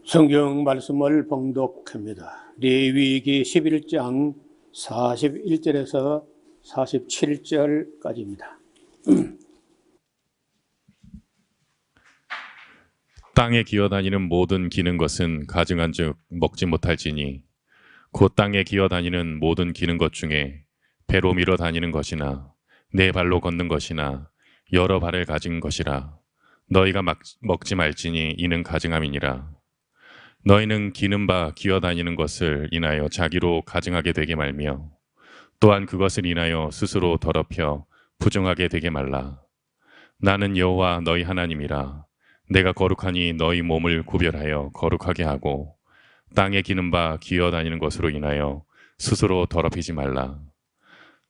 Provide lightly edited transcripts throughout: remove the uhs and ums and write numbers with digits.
성경 말씀을 봉독합니다. 레위기 11장 41절에서 47절까지입니다. 땅에 기어다니는 모든 기는 것은 가증한즉 먹지 못할지니 곧 땅에 기어다니는 모든 기는 것 중에 배로 밀어 다니는 것이나 네 발로 걷는 것이나 여러 발을 가진 것이라 너희가 먹지 말지니 이는 가증함이니라. 너희는 기는 바 기어다니는 것을 인하여 자기로 가증하게 되게 말며 또한 그것을 인하여 스스로 더럽혀 부정하게 되게 말라. 나는 여호와 너희 하나님이라. 내가 거룩하니 너희 몸을 구별하여 거룩하게 하고 땅에 기는 바 기어다니는 것으로 인하여 스스로 더럽히지 말라.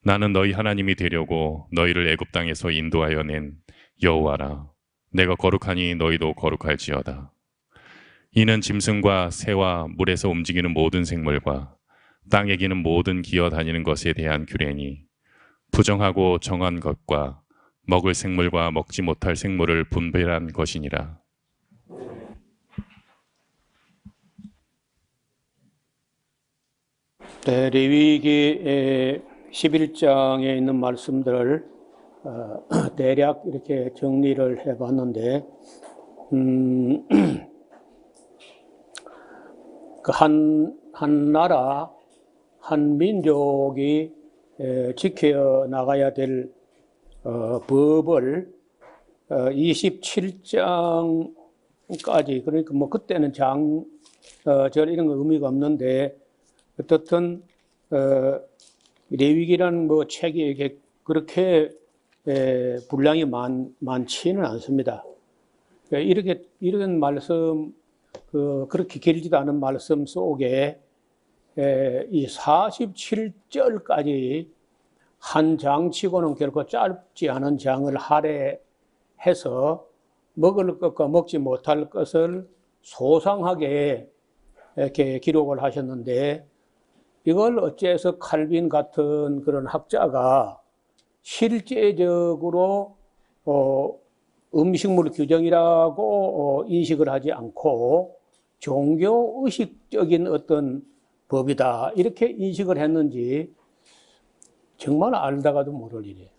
나는 너희 하나님이 되려고 너희를 애굽 땅에서 인도하여 낸 여호와라. 내가 거룩하니 너희도 거룩할지어다. 이는 짐승과 새와 물에서 움직이는 모든 생물과 땅에 기는 모든 기어다니는 것에 대한 규례니 부정하고 정한 것과 먹을 생물과 먹지 못할 생물을 분별한 것이니라. 네, 레위기 11장에 있는 말씀들을 대략 이렇게 정리를 해봤는데 한 나라, 한 민족이 지켜나가야 될 법을 27장까지, 그러니까 뭐 그때는 절 이런 거 의미가 없는데, 어떻든 레위기라는 뭐 책이 이렇게 그렇게 분량이 많지는 않습니다. 이렇게 이런 말씀, 그렇게 길지도 않은 말씀 속에 이 47절까지 한 장치고는 결코 짧지 않은 장을 할애해서 먹을 것과 먹지 못할 것을 소상하게 이렇게 기록을 하셨는데, 이걸 어째서 칼빈 같은 그런 학자가 실제적으로 음식물 규정이라고 인식을 하지 않고 종교의식적인 어떤 법이다 이렇게 인식을 했는지 정말 알다가도 모를 일이에요.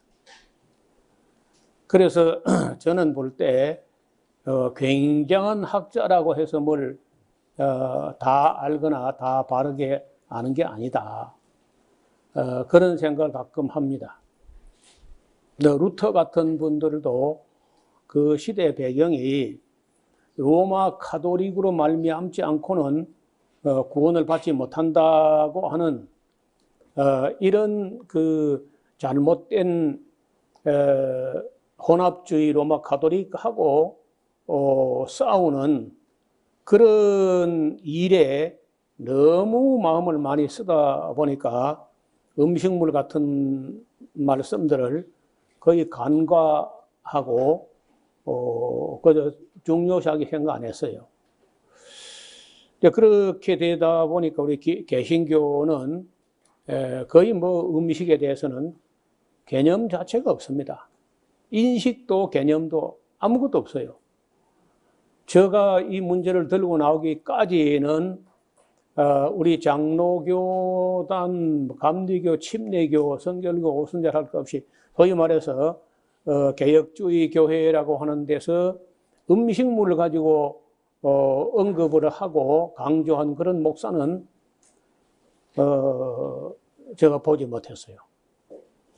그래서 저는 볼 때 굉장한 학자라고 해서 뭘 다 알거나 다 바르게 아는 게 아니다. 그런 생각을 가끔 합니다. 루터 같은 분들도 그 시대 배경이 로마 카톨릭으로 말미암지 않고는 구원을 받지 못한다고 하는 이런 그 잘못된 혼합주의 로마 카톨릭하고 싸우는 그런 일에 너무 마음을 많이 쓰다 보니까 음식물 같은 말씀들을 거의 간과하고 그저 중요시하게 생각 안 했어요. 그렇게 되다 보니까 우리 개신교는 거의 뭐 음식에 대해서는 개념 자체가 없습니다. 인식도 개념도 아무것도 없어요. 제가 이 문제를 들고 나오기까지는 우리 장로교단, 감리교, 침례교, 성결교, 오순절 할 것 없이 소위 말해서 개혁주의 교회라고 하는 데서 음식물을 가지고 언급을 하고 강조한 그런 목사는 제가 보지 못했어요.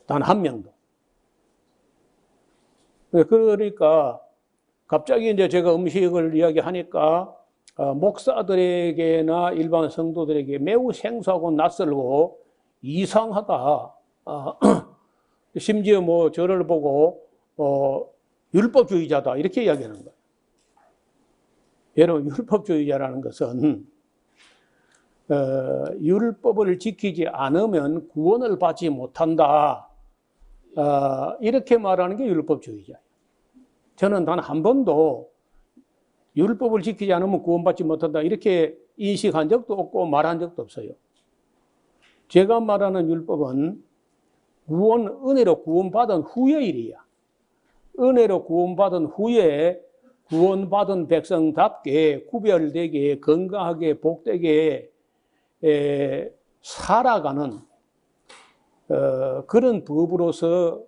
단 한 명도. 그러니까 갑자기 이제 제가 음식을 이야기하니까 목사들에게나 일반 성도들에게 매우 생소하고 낯설고 이상하다. 심지어 뭐 저를 보고 율법주의자다 이렇게 이야기하는 거예요. 여러분, 율법주의자라는 것은 율법을 지키지 않으면 구원을 받지 못한다. 이렇게 말하는 게 율법주의자예요. 저는 단 한 번도 율법을 지키지 않으면 구원받지 못한다 이렇게 인식한 적도 없고 말한 적도 없어요. 제가 말하는 율법은 은혜로 구원받은 후의 일이야. 은혜로 구원받은 후에 구원받은 백성답게 구별되게 건강하게 복되게 살아가는 그런 법으로서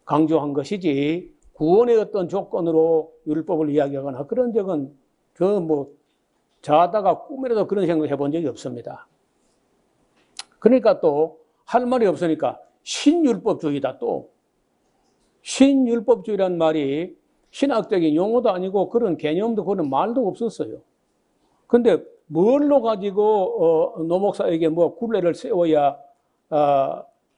강조한 것이지 구원의 어떤 조건으로 율법을 이야기하거나 그런 적은 자다가 꿈이라도 그런 생각을 해본 적이 없습니다. 그러니까 또 할 말이 없으니까 신율법주의다. 또 신율법주의란 말이 신학적인 용어도 아니고 그런 개념도 그런 말도 없었어요. 근데 뭘로 가지고 노목사에게 굴레를 세워야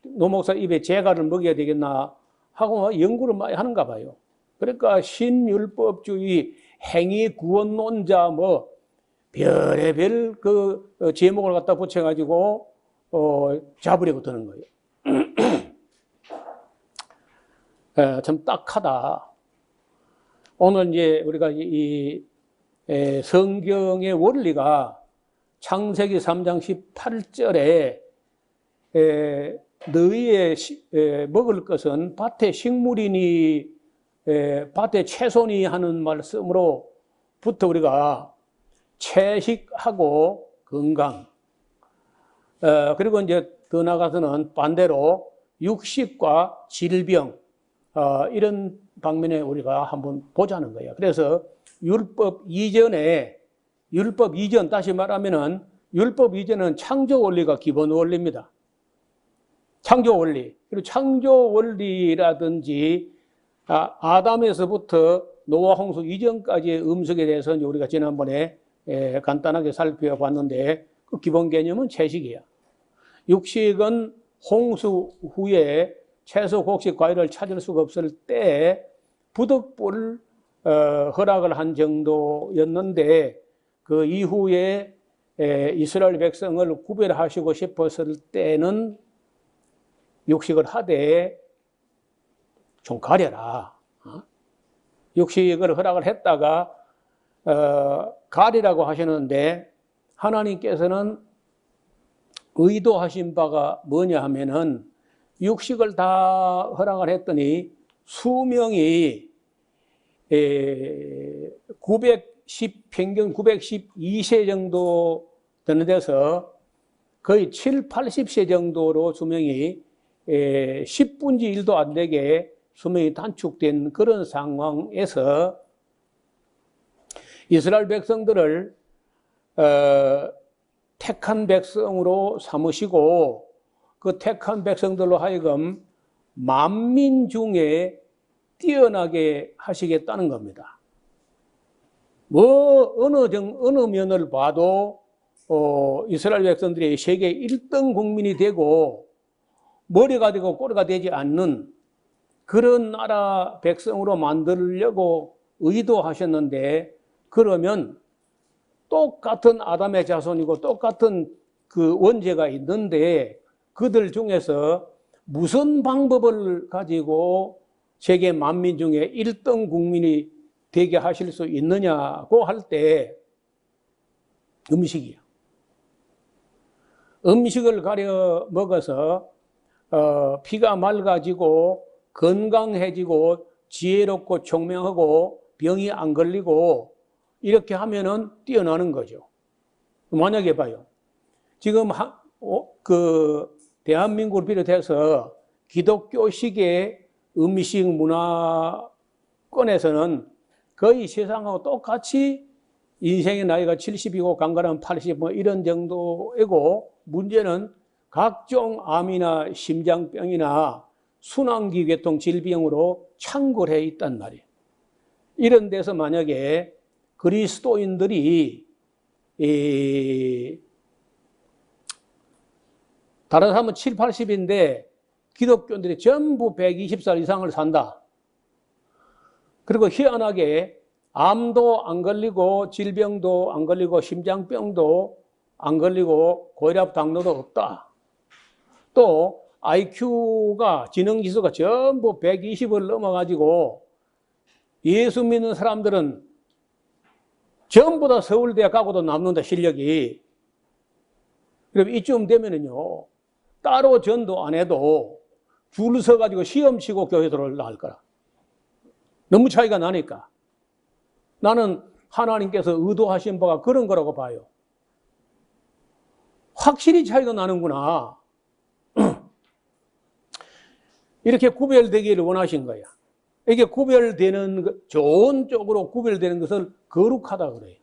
노목사 입에 재갈을 먹여야 되겠나 하고 연구를 많이 하는가 봐요. 그러니까 신율법주의 행위 구원론자 별의별 그 제목을 갖다 붙여가지고 잡으려고 드는 거예요. 참 딱하다. 오늘 이제 우리가 이 성경의 원리가 창세기 3장 18절에 너희의 먹을 것은 밭의 식물이니 밭의 채소니 하는 말씀으로부터 우리가 채식하고 건강 그리고 이제 더 나아가서는 반대로 육식과 질병 이런 방면에 우리가 한번 보자는 거예요. 그래서 율법 이전 다시 말하면은 율법 이전은 창조 원리가 기본 원리입니다. 창조 원리. 그리고 창조 원리라든지 아담에서부터 노아 홍수 이전까지의 음식에 대해서 우리가 지난번에 간단하게 살펴봤는데 그 기본 개념은 채식이야. 육식은 홍수 후에 채소, 곡식, 과일을 찾을 수가 없을 때 부득불 허락을 한 정도였는데 그 이후에 이스라엘 백성을 구별하시고 싶었을 때는 육식을 하되 좀 가려라. 육식을 허락을 했다가 가리라고 하시는데 하나님께서는 의도하신 바가 뭐냐 하면은 육식을 다 허락을 했더니 수명이 평균 912세 정도 되는 데서 거의 7, 80세 정도로 수명이 10분지 1도 안 되게 수명이 단축된 그런 상황에서 이스라엘 백성들을 택한 백성으로 삼으시고 그 택한 백성들로 하여금 만민 중에 뛰어나게 하시겠다는 겁니다. 어느 면을 봐도 이스라엘 백성들이 세계 1등 국민이 되고 머리가 되고 꼬리가 되지 않는 그런 나라 백성으로 만들려고 의도하셨는데 그러면 똑같은 아담의 자손이고 똑같은 그 원죄가 있는데 그들 중에서 무슨 방법을 가지고 세계 만민 중에 1등 국민이 되게 하실 수 있느냐고 할 때 음식이야. 음식을 가려 먹어서 피가 맑아지고 건강해지고 지혜롭고 총명하고 병이 안 걸리고 이렇게 하면은 뛰어나는 거죠. 만약에 봐요. 지금 대한민국을 비롯해서 기독교식의 음식 문화권에서는 거의 세상하고 똑같이 인생의 나이가 70이고 강간하면 80 이런 정도이고 문제는 각종 암이나 심장병이나 순환기 계통 질병으로 창궐해 있단 말이에요. 이런 데서 만약에 그리스도인들이 다른 사람은 7, 80인데 기독교인들이 전부 120살 이상을 산다. 그리고 희한하게 암도 안 걸리고 질병도 안 걸리고 심장병도 안 걸리고 고혈압 당뇨도 없다. 또 IQ가 지능지수가 전부 120을 넘어가지고 예수 믿는 사람들은 전부 다 서울대 가고도 남는다 실력이. 그럼 이쯤 되면은요 따로 전도 안 해도 줄 서가지고 시험 치고 교회 들어올 거라. 너무 차이가 나니까. 나는 하나님께서 의도하신 바가 그런 거라고 봐요. 확실히 차이가 나는구나. 이렇게 구별되기를 원하신 거야. 이게 구별되는, 좋은 쪽으로 구별되는 것을 거룩하다 그래요.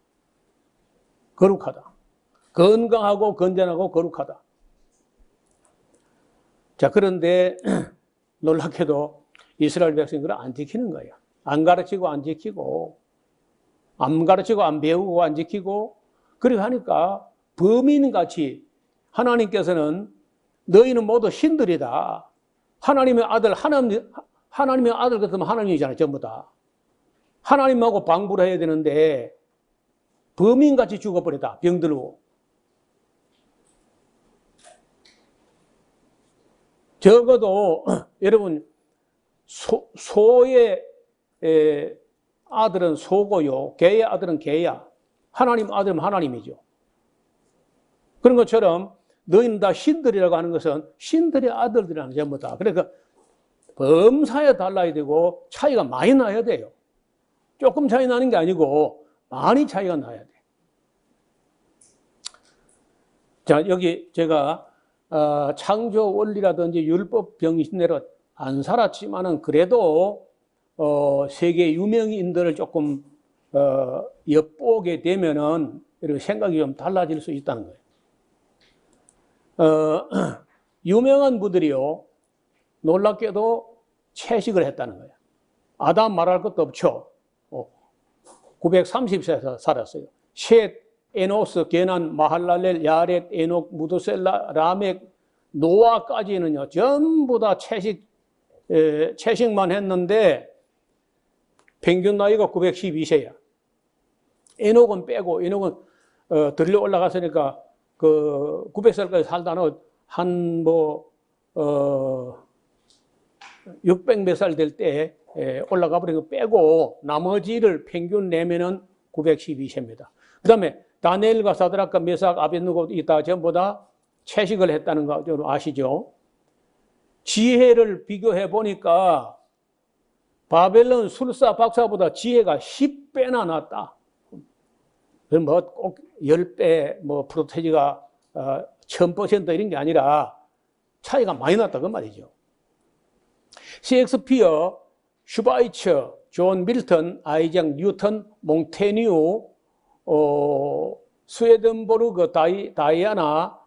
거룩하다. 건강하고 건전하고 거룩하다. 자, 그런데 놀랍게도 이스라엘 백성들은 안 지키는 거야. 안 가르치고 안 지키고, 안 가르치고 안 배우고 안 지키고, 그렇게 하니까 범인같이 하나님께서는 너희는 모두 신들이다. 하나님의 아들, 하나님의 아들 같으면 하나님이잖아요, 전부 다. 하나님하고 방부를 해야 되는데 범인같이 죽어버렸다, 병들고. 적어도 여러분, 소의 아들은 소고요, 개의 아들은 개야. 하나님 아들은 하나님이죠. 그런 것처럼 너희는 다 신들이라고 하는 것은 신들의 아들들이라는 전부 다. 그러니까 범사에 달라야 되고 차이가 많이 나야 돼요. 조금 차이 나는 게 아니고 많이 차이가 나야 돼. 자, 여기 제가 창조 원리라든지 율법 병신대로 안 살았지만은 그래도 세계 유명인들을 조금 엿보게 되면은 이렇게 생각이 좀 달라질 수 있다는 거예요. 유명한 분들이요, 놀랍게도 채식을 했다는 거예요. 아담 말할 것도 없죠. 930세에서 살았어요. 셋, 에노스, 게난, 마할랄렐, 야렛, 에녹, 무드셀라, 라멕, 노아까지는요, 전부 다 채식만 했는데 평균 나이가 912세야. 에녹은 빼고, 에녹은 들려 올라갔으니까 그 900살까지 살다는 한 600 몇 살 될 때 올라가 버린 거 빼고 나머지를 평균 내면은 912세입니다. 그 다음에 다니엘과 사드락과 메삭, 아벳느고 이다 전부 다 채식을 했다는 거 아시죠? 지혜를 비교해 보니까 바벨론 술사 박사보다 지혜가 10배나 낫다. 뭐 꼭 10배, 뭐 프로테지가 1000% 이런 게 아니라 차이가 많이 났다 그 말이죠. 셰익스피어, 슈바이처, 존 밀턴, 아이작 뉴턴, 몽테뉴, 스웨덴보르그, 다이아나,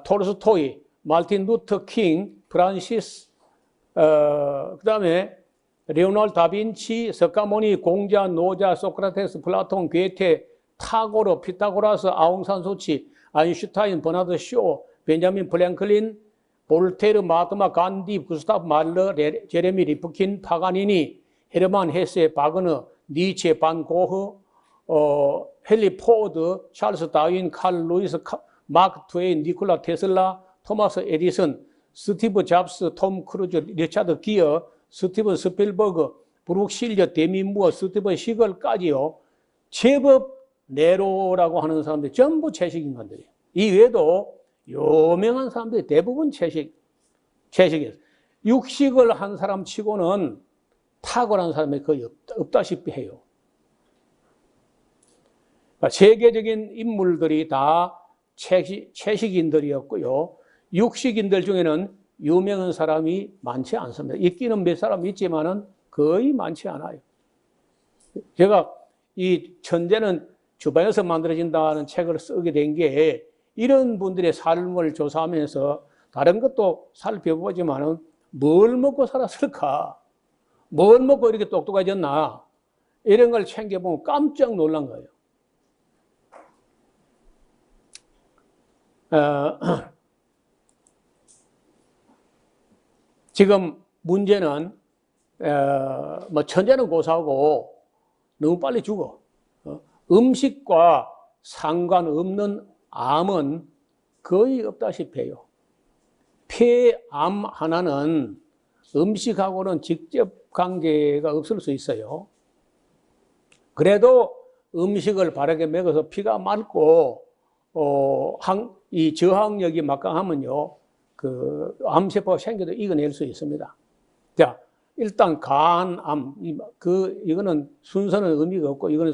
톨스토이, 말틴 루터 킹, 프란시스, 그 다음에 레오나르도 다빈치, 석가모니, 공자, 노자, 소크라테스, 플라톤, 괴테, 타고르, 피타고라스, 아웅산 수치, 아인슈타인, 버나드 쇼, 벤자민 프랭클린, 볼테르, 마트마, 간디, 구스타프 말러, 제레미 리프킨, 파가니니, 헤르만 헤세, 바그너, 니체, 반 고흐, 헨리 포드, 찰스 다윈, 칼 루이스, 마크 트웨인, 니콜라 테슬라, 토마스 에디슨, 스티브 잡스, 톰 크루즈, 리차드 기어, 스티븐 스필버그, 브룩 실저, 데미 무어, 스티븐 시걸까지요. 제법 네로라고 하는 사람들이 전부 채식인간들이에요. 이 외에도 유명한 사람들이 대부분 채식이에요. 육식을 한 사람 치고는 탁월한 사람이 거의 없다시피 해요. 그러니까 세계적인 인물들이 다 채식인들이었고요. 육식인들 중에는 유명한 사람이 많지 않습니다. 있기는 몇 사람 있지만은 거의 많지 않아요. 제가 이 천재는 주방에서 만들어진다는 책을 쓰게 된 게 이런 분들의 삶을 조사하면서 다른 것도 살펴보지만은 뭘 먹고 살았을까? 뭘 먹고 이렇게 똑똑해졌나? 이런 걸 챙겨보면 깜짝 놀란 거예요. 지금 문제는 뭐 천재는 고사하고 너무 빨리 죽어. 음식과 상관없는 암은 거의 없다시피 해요. 폐암 하나는 음식하고는 직접 관계가 없을 수 있어요. 그래도 음식을 바르게 먹어서 피가 맑고 이 저항력이 막강하면요, 그 암세포가 생겨도 이겨낼 수 있습니다. 자, 일단 간암, 이거는 순서는 의미가 없고, 이거는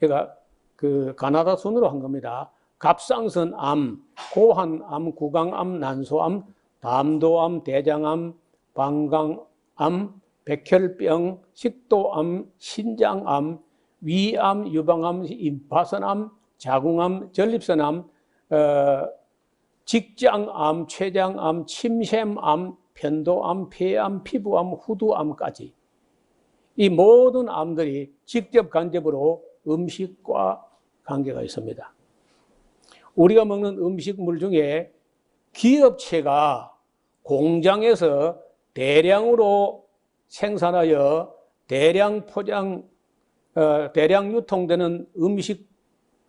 제가 그 가나다 순으로 한 겁니다. 갑상선암, 고환암, 구강암, 난소암, 담도암, 대장암, 방광암, 백혈병, 식도암, 신장암, 위암, 유방암, 임파선암, 자궁암, 전립선암, 직장암, 췌장암, 침샘암, 편도암, 폐암, 피부암, 후두암까지 이 모든 암들이 직접 간접으로 음식과 관계가 있습니다. 우리가 먹는 음식물 중에 기업체가 공장에서 대량으로 생산하여 대량 포장, 대량 유통되는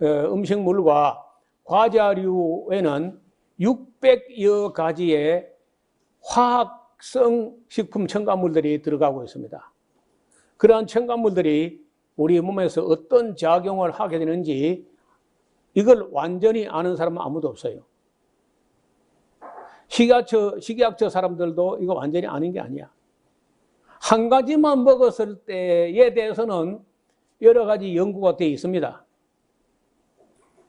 음식물과 과자류에는 600여 가지의 화학성 식품 첨가물들이 들어가고 있습니다. 그러한 첨가물들이 우리 몸에서 어떤 작용을 하게 되는지 이걸 완전히 아는 사람은 아무도 없어요. 식약처 사람들도 이거 완전히 아는 게 아니야. 한 가지만 먹었을 때에 대해서는 여러 가지 연구가 되어 있습니다.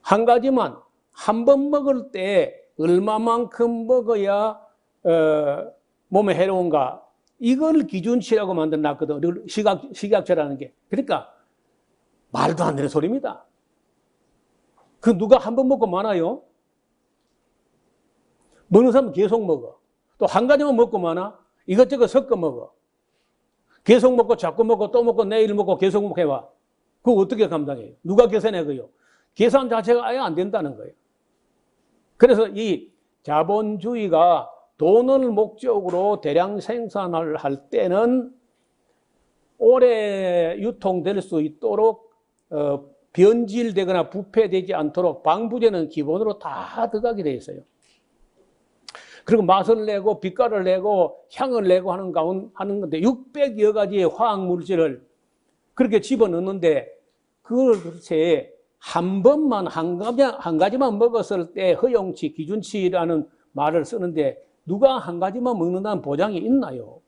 한 가지만 한 번 먹을 때 얼마만큼 먹어야 몸에 해로운가, 이걸 기준치라고 만들어놨거든. 식약처라는 게. 그러니까 말도 안 되는 소리입니다. 그 누가 한 번 먹고 많아요? 먹는 사람은 계속 먹어. 또 한 가지만 먹고 많아? 이것저것 섞어 먹어. 계속 먹고 자꾸 먹고 또 먹고 내일 먹고 계속 먹고 해와. 그거 어떻게 감당해요? 누가 계산해 그요? 계산 자체가 아예 안 된다는 거예요. 그래서 이 자본주의가 돈을 목적으로 대량 생산을 할 때는 오래 유통될 수 있도록 변질되거나 부패되지 않도록 방부제는 기본으로 다 들어가게 돼 있어요. 그리고 맛을 내고 빛깔을 내고 향을 내고 하는 건데 600여 가지의 화학 물질을 그렇게 집어넣는데 그걸 그렇지 한 번만 한 가지만 먹었을 때 허용치 기준치라는 말을 쓰는데 누가 한 가지만 먹는다는 보장이 있나요?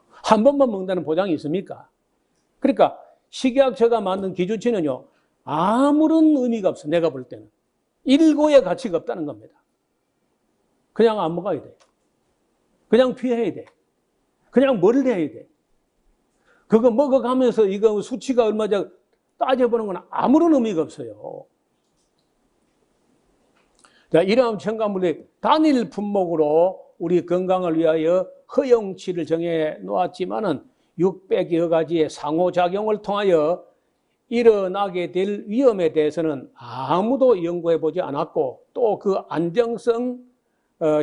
한 번만 먹는다는 보장이 있습니까? 그러니까 식약처가 만든 기준치는요 아무런 의미가 없어. 내가 볼 때는 일고의 가치가 없다는 겁니다. 그냥 안 먹어야 돼. 그냥 피해야 돼. 그냥 멀리해야 돼. 그거 먹어가면서 이거 수치가 얼마죠 따져보는 건 아무런 의미가 없어요. 자, 이러한 첨가물이 단일 품목으로 우리 건강을 위하여 허용치를 정해 놓았지만은 600여 가지의 상호작용을 통하여 일어나게 될 위험에 대해서는 아무도 연구해 보지 않았고 또 그 안정성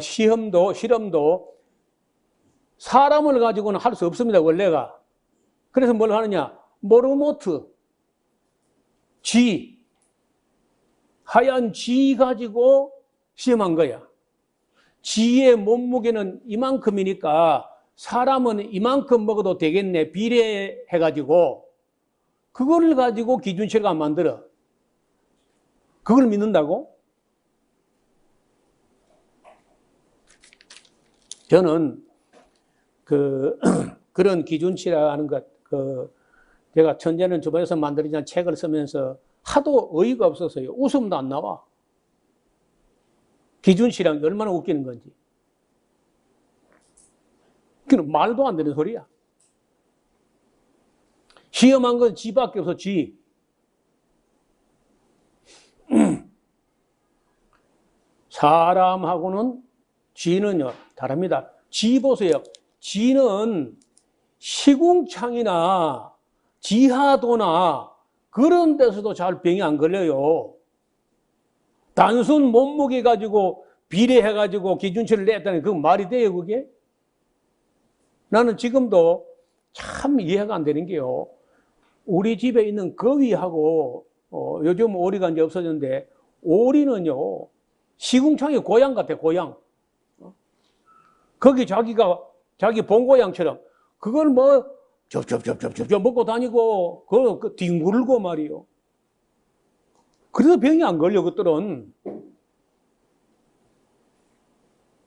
실험도 사람을 가지고는 할 수 없습니다. 원래가. 그래서 뭘 하느냐? 모르모트 쥐 하얀 쥐 가지고 시험한 거야. 쥐의 몸무게는 이만큼이니까 사람은 이만큼 먹어도 되겠네 비례해가지고 그걸 가지고 기준치가 만들어. 그걸 믿는다고? 저는 그런 기준치라는 것, 제가 천재는 주변에서 만들어진 책을 쓰면서 하도 어이가 없어서요. 웃음도 안 나와. 기준치란 게 얼마나 웃기는 건지. 그건 말도 안 되는 소리야. 시험한 건 쥐밖에 없어, 쥐. 사람하고는 쥐는요, 다릅니다. 쥐 보세요. 쥐는 시궁창이나 지하도나 그런 데서도 잘 병이 안 걸려요. 단순 몸무게 가지고 비례해가지고 기준치를 냈다는 그 말이 돼요, 그게? 나는 지금도 참 이해가 안 되는 게요. 우리 집에 있는 거위하고, 요즘 오리가 이제 없어졌는데, 오리는요, 시궁창이 고양 같아, 고양. 거기 자기 본고양처럼, 그걸 접접접접접 먹고 다니고, 그 뒹굴고 말이요. 그래서 병이 안 걸려, 그들은.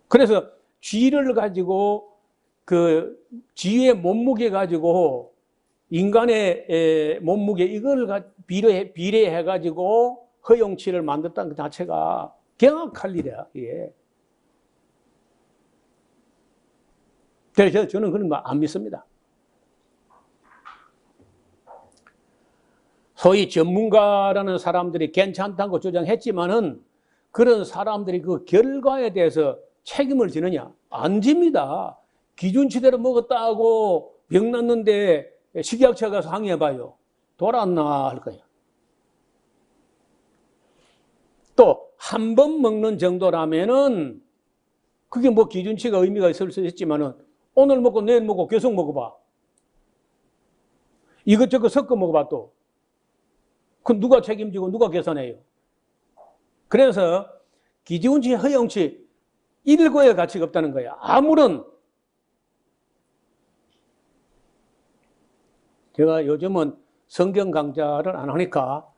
그래서 쥐를 가지고 그 지의 몸무게 가지고 인간의 몸무게 이걸 비례해 가지고 허용치를 만들었다는 것 자체가 경악할 일이야. 예. 그래서 저는 그런 거 안 믿습니다. 소위 전문가라는 사람들이 괜찮다고 주장했지만은 그런 사람들이 그 결과에 대해서 책임을 지느냐? 안 집니다. 기준치대로 먹었다고 병 났는데 식약처 가서 항의해봐요. 돌았나 할 거예요. 또 한 번 먹는 정도라면은 그게 뭐 기준치가 의미가 있을 수 있지만은 오늘 먹고 내일 먹고 계속 먹어봐. 이것저것 섞어 먹어봐 또. 그 누가 책임지고 누가 계산해요? 그래서 기준치, 허용치 일거에 가치가 없다는 거야. 아무런 제가 요즘은 성경 강좌를 안 하니까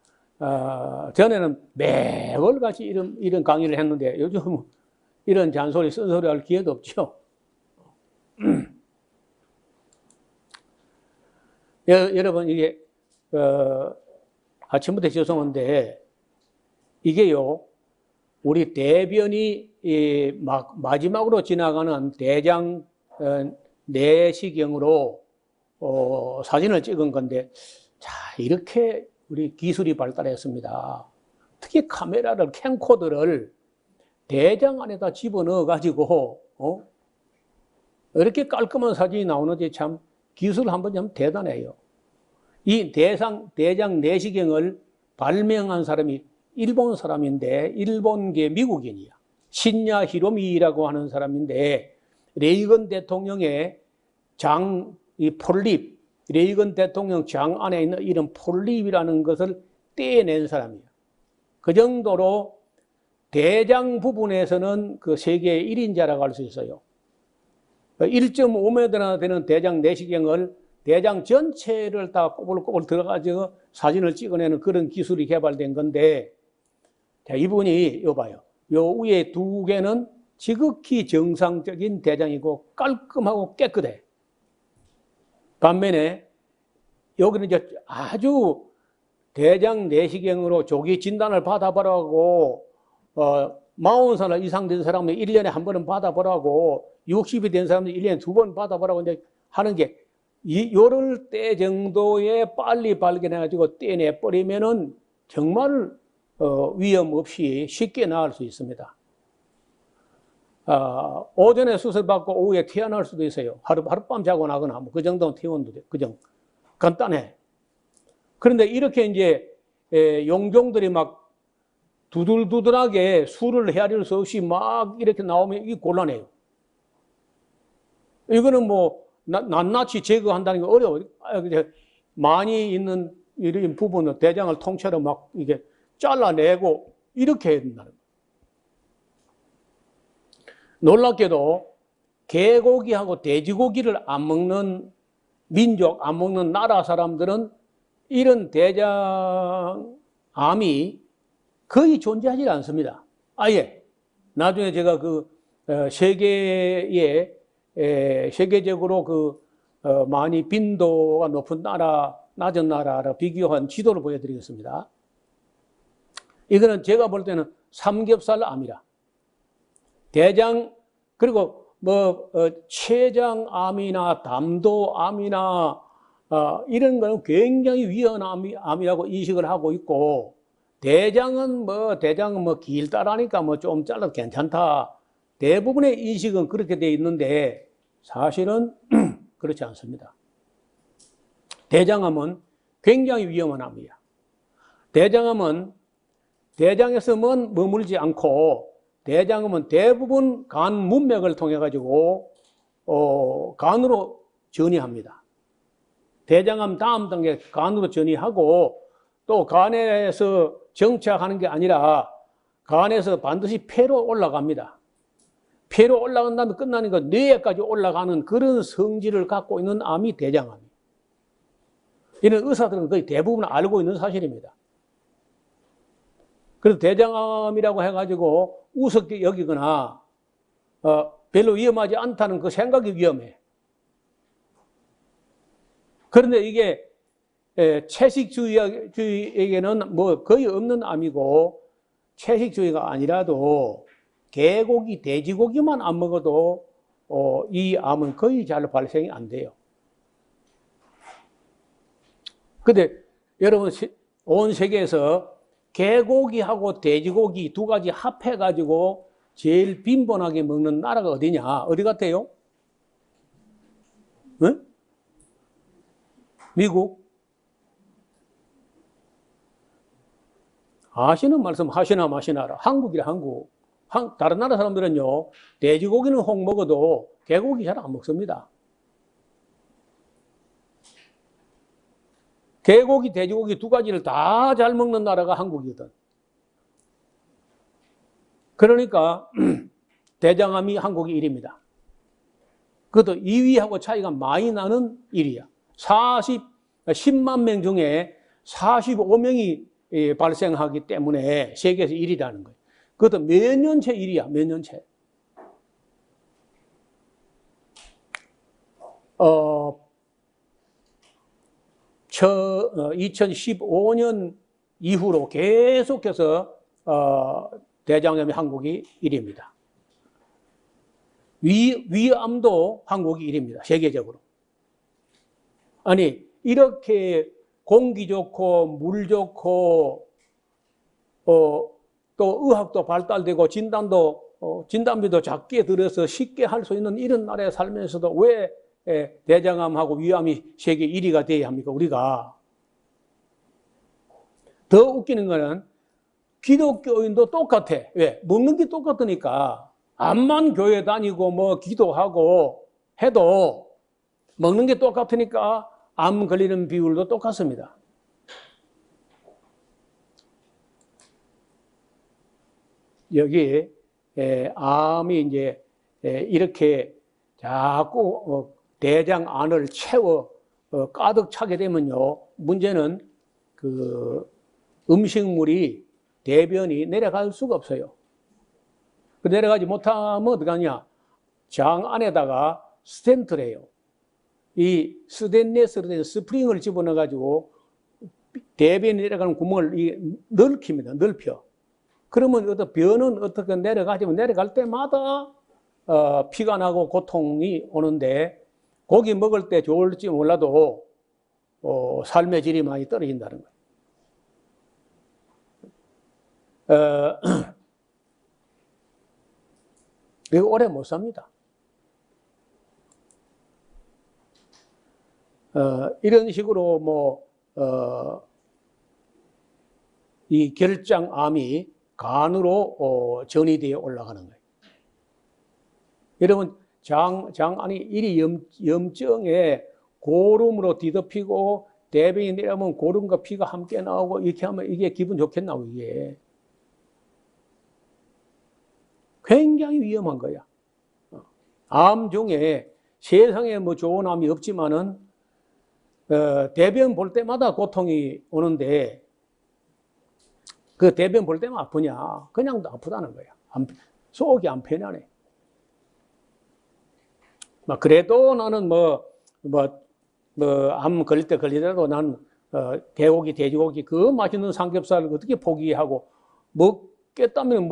전에는 매월 같이 이런 강의를 했는데 요즘은 이런 잔소리, 쓴소리 할 기회도 없죠. 여러분 이게 아침부터 죄송한데 이게요 우리 대변이 마지막으로 지나가는 대장 내시경으로 사진을 찍은 건데 자 이렇게 우리 기술이 발달했습니다. 특히 카메라를 캠코더를 대장 안에다 집어넣어 가지고 이렇게 깔끔한 사진이 나오는지 참 기술 한번 좀 대단해요. 이 대장 내시경을 발명한 사람이 일본 사람인데 일본계 미국인이야. 신야 히로미라고 하는 사람인데 레이건 대통령의 이 폴립, 레이건 대통령 장 안에 있는 이런 폴립이라는 것을 떼어낸 사람이야. 그 정도로 대장 부분에서는 그 세계 1인자라고 할 수 있어요. 1.5m나 되는 대장 내시경을 대장 전체를 다 꼬불꼬불 들어가지고 사진을 찍어내는 그런 기술이 개발된 건데, 자, 이분이, 요 봐요. 요 위에 두 개는 지극히 정상적인 대장이고 깔끔하고 깨끗해. 반면에 여기는 이제 아주 대장 내시경으로 조기 진단을 받아보라고 40살 이상 된 사람은 1년에 한 번은 받아보라고 60이 된 사람은 1년에 2번 받아보라고 이제 하는 게 요럴 때 정도에 빨리 발견해가지고 떼내버리면은 정말 위험 없이 쉽게 나을 수 있습니다. 오전에 수술받고 오후에 태어날 수도 있어요. 하룻밤 자고 나거나 뭐 그 정도는 퇴원도 돼. 그정 간단해. 그런데 이렇게 이제 용종들이 막 두들두들하게 수를 헤아릴 수 없이 막 이렇게 나오면 이게 곤란해요. 이거는 뭐 낱낱이 제거한다는 게 어려워요. 많이 있는 이런 부분은 대장을 통째로 막 이게 잘라내고 이렇게 해야 된다는 거예요. 놀랍게도 개고기하고 돼지고기를 안 먹는 민족, 안 먹는 나라 사람들은 이런 대장암이 거의 존재하지 않습니다. 아예. 나중에 제가 그 세계적으로 그 많이 빈도가 높은 나라, 낮은 나라를 비교한 지도를 보여드리겠습니다. 이거는 제가 볼 때는 삼겹살 암이라. 대장, 그리고 뭐 췌장암이나 담도암이나 이런 거는 굉장히 위험한 암이라고 인식을 하고 있고, 대장은 뭐 길다라니까 뭐 좀 잘라도 괜찮다. 대부분의 인식은 그렇게 돼 있는데 사실은 그렇지 않습니다. 대장암은 굉장히 위험한 암이야. 대장암은 대장에서만 머물지 않고 대장암은 대부분 간 문맥을 통해 가지고 간으로 전이합니다. 대장암 다음 단계 간으로 전이하고 또 간에서 정착하는 게 아니라 간에서 반드시 폐로 올라갑니다. 폐로 올라간 다음에 끝나는 거 뇌에까지 올라가는 그런 성질을 갖고 있는 암이 대장암이에요. 이런 의사들은 거의 대부분 알고 있는 사실입니다. 그래서 대장암이라고 해가지고 우습게 여기거나 별로 위험하지 않다는 그 생각이 위험해. 그런데 이게 채식주의에게는 뭐 거의 없는 암이고, 채식주의가 아니라도 개고기, 돼지고기만 안 먹어도 이 암은 거의 잘 발생이 안 돼요. 근데 여러분, 온 세계에서 개고기하고 돼지고기 두 가지 합해가지고 제일 빈번하게 먹는 나라가 어디냐? 어디 같아요? 응? 미국? 아시는 말씀 하시나 마시나라. 한국이라 한국. 다른 나라 사람들은요, 돼지고기는 혹 먹어도 개고기 잘 안 먹습니다. 개고기, 돼지고기 두 가지를 다 잘 먹는 나라가 한국이거든. 그러니까 대장암이 한국이 1위입니다. 그것도 2위하고 차이가 많이 나는 1위야. 10만 명 중에 45명이 발생하기 때문에 세계에서 1위라는 거예요. 그것도 몇 년째 1위야, 몇 년째. 2015년 이후로 계속해서 대장암이 한국이 1위입니다. 위암도 한국이 1위입니다. 세계적으로. 아니, 이렇게 공기 좋고 물 좋고 또 의학도 발달되고 진단비도 작게 들어서 쉽게 할 수 있는 이런 나라에 살면서도 왜 대장암하고 위암이 세계 1위가 돼야 합니까? 우리가. 더 웃기는 거는 기독교인도 똑같아. 왜? 먹는 게 똑같으니까. 암만 교회 다니고 뭐 기도하고 해도 먹는 게 똑같으니까 암 걸리는 비율도 똑같습니다. 여기 암이 이제 이렇게 자꾸 대장 안을 채워 가득 차게 되면요, 문제는 그 음식물이 대변이 내려갈 수가 없어요. 내려가지 못하면 어떻게 하냐? 장 안에다가 스텐트를 해요. 이 스테인리스로 된 스프링을 집어넣어가지고 대변이 내려가는 구멍을 넓힙니다. 넓혀. 그러면 어떤 변은 어떻게 내려가지만 내려갈 때마다 피가 나고 고통이 오는데, 고기 먹을 때 좋을지 몰라도 삶의 질이 많이 떨어진다는 거예요. 이거 오래 못 삽니다. 이런 식으로 이 결장암이 간으로 전이되어 올라가는 거예요. 여러분, 장 안이 이리 염증에 고름으로 뒤덮이고 대변이 내려오면 고름과 피가 함께 나오고 이렇게 하면 이게 기분 좋겠나, 이게. 굉장히 위험한 거야. 암 중에 세상에 뭐 좋은 암이 없지만은 대변 볼 때마다 고통이 오는데, 그 대변 볼 때만 아프냐? 그냥 아프다는 거야. 속이 안 편하네. 그래도 나는 암 걸릴 때 걸리더라도 난 개고기, 돼지고기 그 맛있는 삼겹살을 어떻게 포기하고 먹겠다면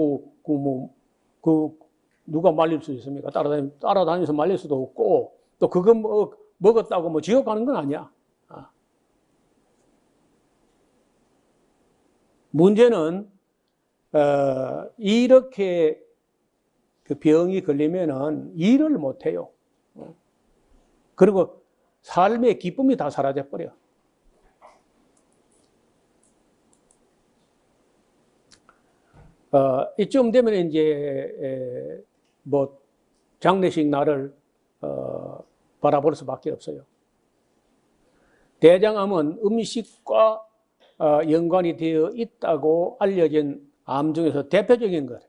누가 말릴 수 있습니까? 따라다니면서 말릴 수도 없고, 또 그거 먹었다고 지옥 가는 건 아니야. 문제는 이렇게 그 병이 걸리면은 일을 못 해요. 그리고 삶의 기쁨이 다 사라져 버려. 이쯤 되면 이제 장례식 날을 바라볼 수밖에 없어요. 대장암은 음식과 연관이 되어 있다고 알려진 암 중에서 대표적인 것.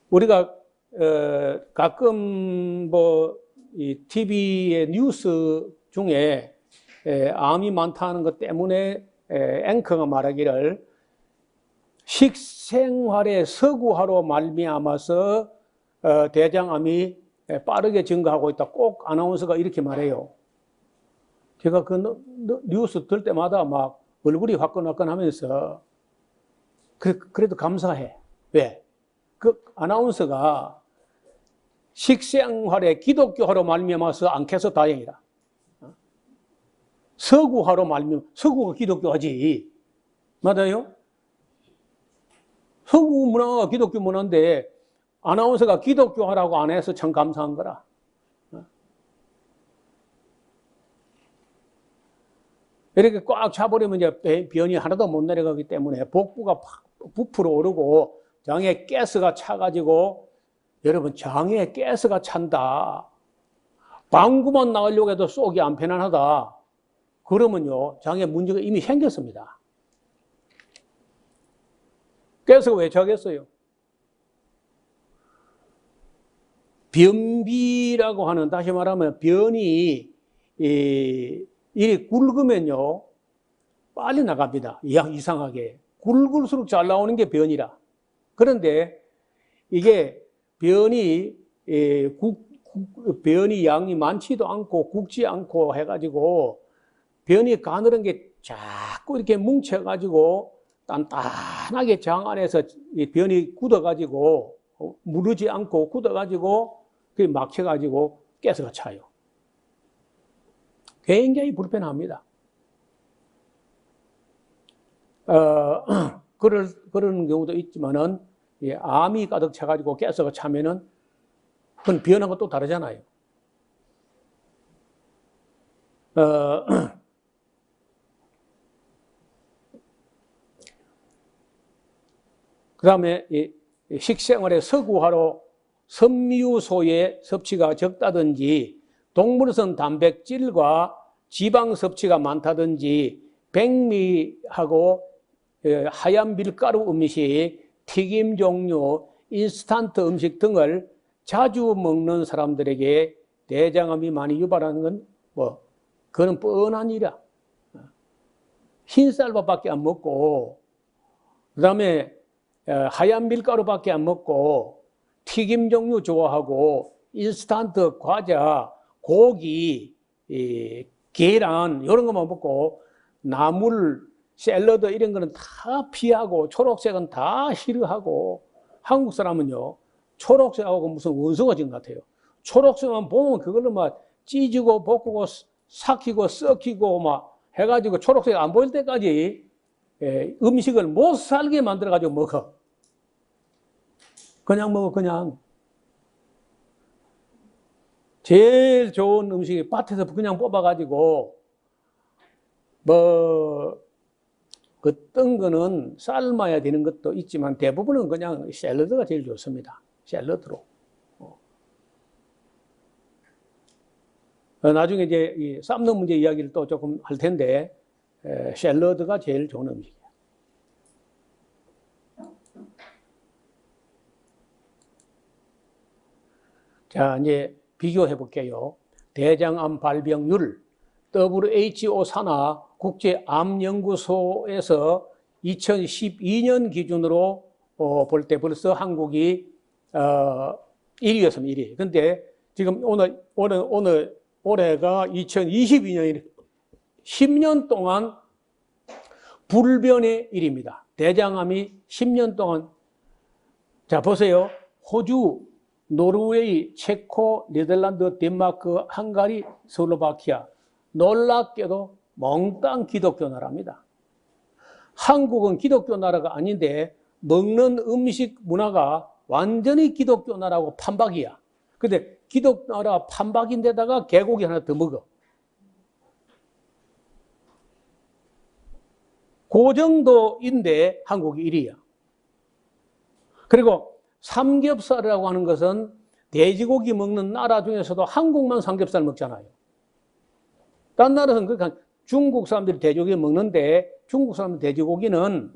우리가 가끔 이 TV의 뉴스 중에 암이 많다는 것 때문에 앵커가 말하기를 식생활의 서구화로 말미암아서 대장암이 빠르게 증가하고 있다. 꼭 아나운서가 이렇게 말해요. 제가 그 뉴스 들 때마다 막 얼굴이 화끈화끈 하면서 그래도 감사해. 왜? 그 아나운서가 식생활에 기독교화로 말미암아서 안 캐서 다행이다. 서구화로 말미암아, 서구가 기독교화지. 맞아요? 서구 문화가 기독교 문화인데 아나운서가 기독교화라고 안 해서 참 감사한 거라. 이렇게 꽉 차버리면 이제 변이 하나도 못 내려가기 때문에 복부가 부풀어 오르고 장에 가스가 차가지고 여러분 장에 가스가 찬다. 방구만 나가려고 해도 속이 안 편안하다. 그러면요 장에 문제가 이미 생겼습니다. 가스가 왜 차겠어요? 변비라고 하는, 다시 말하면 변이 이리 굵으면요 빨리 나갑니다. 이상하게 굵을수록 잘 나오는 게 변이라. 그런데 이게 변이 양이 많지도 않고 굵지 않고 해가지고 변이 가늘은 게 자꾸 이렇게 뭉쳐가지고 단단하게 장 안에서 변이 굳어가지고 무르지 않고 굳어가지고 그게 막혀가지고 가스가 차요. 굉장히 불편합니다. 그런 경우도 있지만은, 암이 가득 차가지고 가스가 차면은, 그건 변하고 또 다르잖아요. 그 다음에 식생활의 서구화로 섬유소의 섭취가 적다든지, 동물성 단백질과 지방 섭취가 많다든지, 백미하고 하얀 밀가루 음식, 튀김 종류, 인스턴트 음식 등을 자주 먹는 사람들에게 대장암이 많이 유발하는 건 그건 뻔한 일이야. 흰쌀밥밖에 안 먹고, 그 다음에 하얀 밀가루밖에 안 먹고, 튀김 종류 좋아하고, 인스턴트 과자, 고기, 계란 이런 것만 먹고 나물, 샐러드 이런 거는 다 피하고 초록색은 다 싫어하고, 한국 사람은요 초록색하고 무슨 원수가 진 것 같아요. 초록색만 보면 그걸로 막 찢고 볶고 삭히고 썩히고 막 해가지고 초록색 안 보일 때까지 음식을 못 살게 만들어 가지고 먹어. 그냥 먹어. 그냥 제일 좋은 음식이 밭에서 그냥 뽑아가지고, 어떤 거는 삶아야 되는 것도 있지만 대부분은 그냥 샐러드가 제일 좋습니다. 샐러드로. 나중에 이제 이 삶는 문제 이야기를 또 조금 할 텐데, 샐러드가 제일 좋은 음식이에요. 자, 이제 비교해 볼게요. 대장암 발병률, WHO 산하 국제암연구소에서 2012년 기준으로 볼 때 벌써 한국이 1위였습니다. 1위. 근데 지금 올해가 2022년이래. 10년 동안 불변의 일입니다. 대장암이 10년 동안. 자, 보세요. 호주, 노르웨이, 체코, 네덜란드, 덴마크, 헝가리, 슬로바키아. 놀랍게도 몽땅 기독교 나라입니다. 한국은 기독교 나라가 아닌데 먹는 음식 문화가 완전히 기독교 나라고 판박이야. 근데 기독교 나라 판박인데다가 개고기 하나 더 먹어. 그 정도인데 한국이 1위야. 그리고 삼겹살이라고 하는 것은 돼지고기 먹는 나라 중에서도 한국만 삼겹살 먹잖아요. 딴 나라는 그러니까 중국 사람들이 돼지고기 먹는데, 중국 사람들 돼지고기는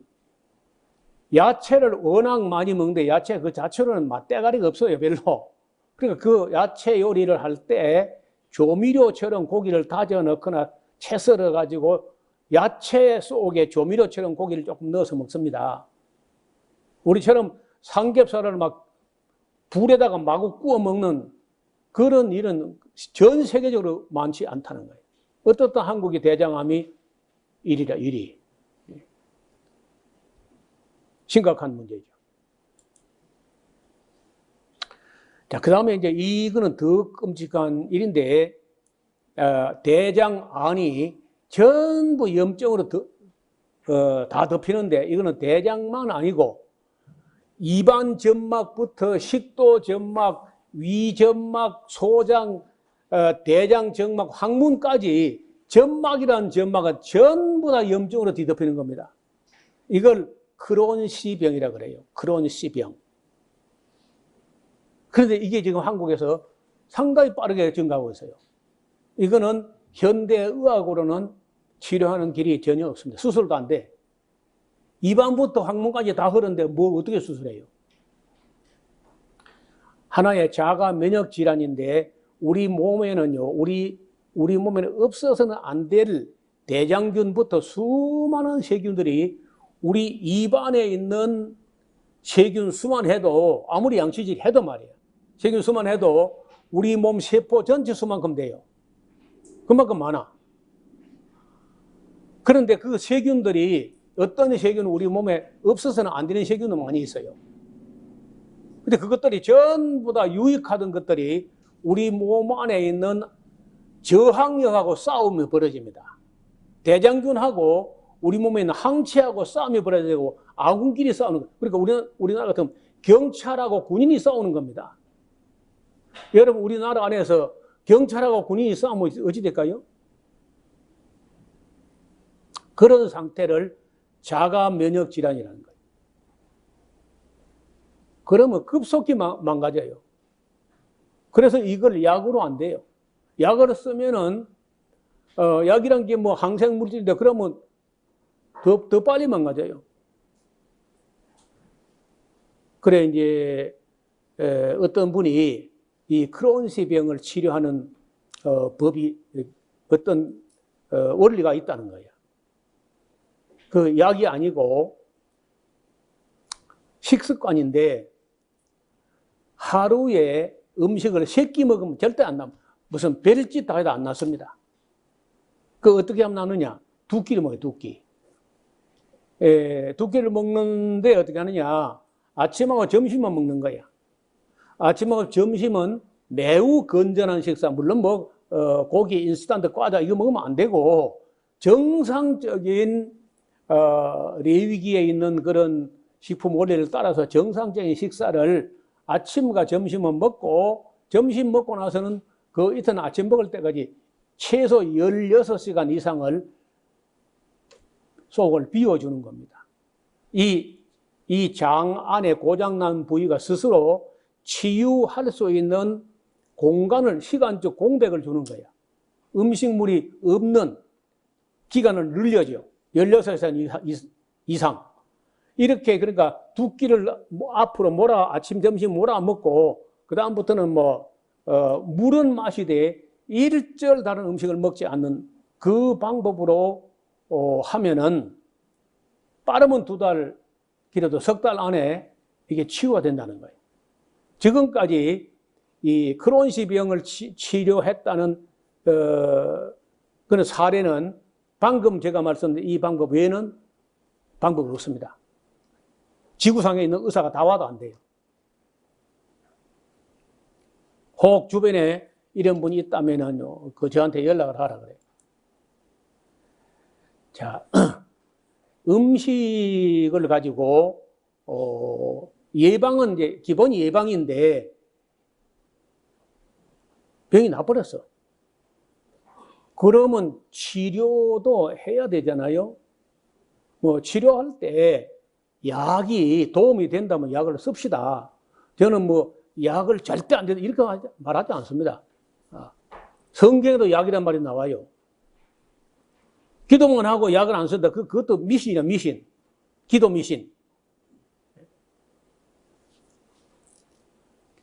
야채를 워낙 많이 먹는데 야채 그 자체로는 맛대가리가 없어요, 별로. 그러니까 그 야채 요리를 할 때 조미료처럼 고기를 다져 넣거나 채 썰어 가지고 야채 속에 조미료처럼 고기를 조금 넣어서 먹습니다. 우리처럼 삼겹살을 막 불에다가 마구 구워 먹는 그런 일은 전 세계적으로 많지 않다는 거예요. 어떻든 한국의 대장암이 1위라, 1위. 심각한 문제죠. 자, 그 다음에 이제 이거는 더 끔찍한 일인데, 대장암이 전부 염증으로 다 덮이는데, 이거는 대장만 아니고, 입안 점막부터 식도 점막, 위 점막, 소장, 대장 점막, 항문까지 점막이라는 점막은 전부 다 염증으로 뒤덮이는 겁니다. 이걸 크론시병이라 그래요. 크론시병. 그런데 이게 지금 한국에서 상당히 빠르게 증가하고 있어요. 이거는 현대의학으로는 치료하는 길이 전혀 없습니다. 수술도 안 돼. 입안부터 항문까지 다 흐르는데 뭐 어떻게 수술해요? 하나의 자가 면역 질환인데 우리 몸에는요, 우리 몸에는 없어서는 안 될 대장균부터 수많은 세균들이 우리 입안에 있는 세균 수만 해도 아무리 양치질 해도 말이에요. 세균 수만 해도 우리 몸 세포 전체 수만큼 돼요. 그만큼 많아. 그런데 그 세균들이 어떤 세균은 우리 몸에 없어서는 안 되는 세균도 많이 있어요. 근데 그것들이 전부 다 유익하던 것들이 우리 몸 안에 있는 저항력하고 싸움이 벌어집니다. 대장균하고 우리 몸에 있는 항체하고 싸움이 벌어지고 아군끼리 싸우는 거예요. 그러니까 우리나라 같으면 경찰하고 군인이 싸우는 겁니다. 여러분, 우리나라 안에서 경찰하고 군인이 싸우면 어찌 될까요? 그런 상태를 자가 면역 질환이라는 거예요. 그러면 급속히 망가져요. 그래서 이걸 약으로 안 돼요. 약을 쓰면은, 약이란 게 뭐 항생물질인데 그러면 더 빨리 망가져요. 그래, 이제, 어떤 분이 이 크론시 병을 치료하는, 법이 어떤, 원리가 있다는 거예요. 그 약이 아니고 식습관인데 하루에 음식을 3끼 먹으면 절대 안 나, 무슨 별짓 다 해도 안 났습니다. 그 어떻게 하면 나느냐? 2끼를 먹어요, 2끼. 2끼를 먹는데 어떻게 하느냐? 아침하고 점심만 먹는 거야. 아침하고 점심은 매우 건전한 식사, 물론 뭐, 고기, 인스턴트, 과자, 이거 먹으면 안 되고, 정상적인, 레위기에 있는 그런 식품 원리를 따라서 정상적인 식사를 아침과 점심은 먹고, 점심 먹고 나서는 그 이튿 아침 먹을 때까지 최소 16시간 이상을 속을 비워주는 겁니다. 이 장 안에 고장난 부위가 스스로 치유할 수 있는 공간을, 시간적 공백을 주는 거야. 음식물이 없는 기간을 늘려줘. 16시간 이상. 이렇게, 그러니까 2끼를 앞으로 아침, 점심 먹고, 그다음부터는 물은 마시되 일절 다른 음식을 먹지 않는 그 방법으로 하면은 빠르면 2달, 길어도 3달 안에 이게 치유가 된다는 거예요. 지금까지 이 크론시 병을 치료했다는 그런 사례는 방금 제가 말씀드린 이 방법 외에는 방법이 없습니다. 지구상에 있는 의사가 다 와도 안 돼요. 혹 주변에 이런 분이 있다면은 저한테 연락을 하라 그래요. 자, 음식을 가지고 예방은 이제 기본이 예방인데 병이 나버렸어. 그러면 치료도 해야 되잖아요. 치료할 때 약이 도움이 된다면 약을 씁시다. 저는 약을 절대 안 된다 이렇게 말하지 않습니다. 성경에도 약이란 말이 나와요. 기도만 하고 약을 안 쓴다. 그것도 미신이야, 미신. 기도 미신.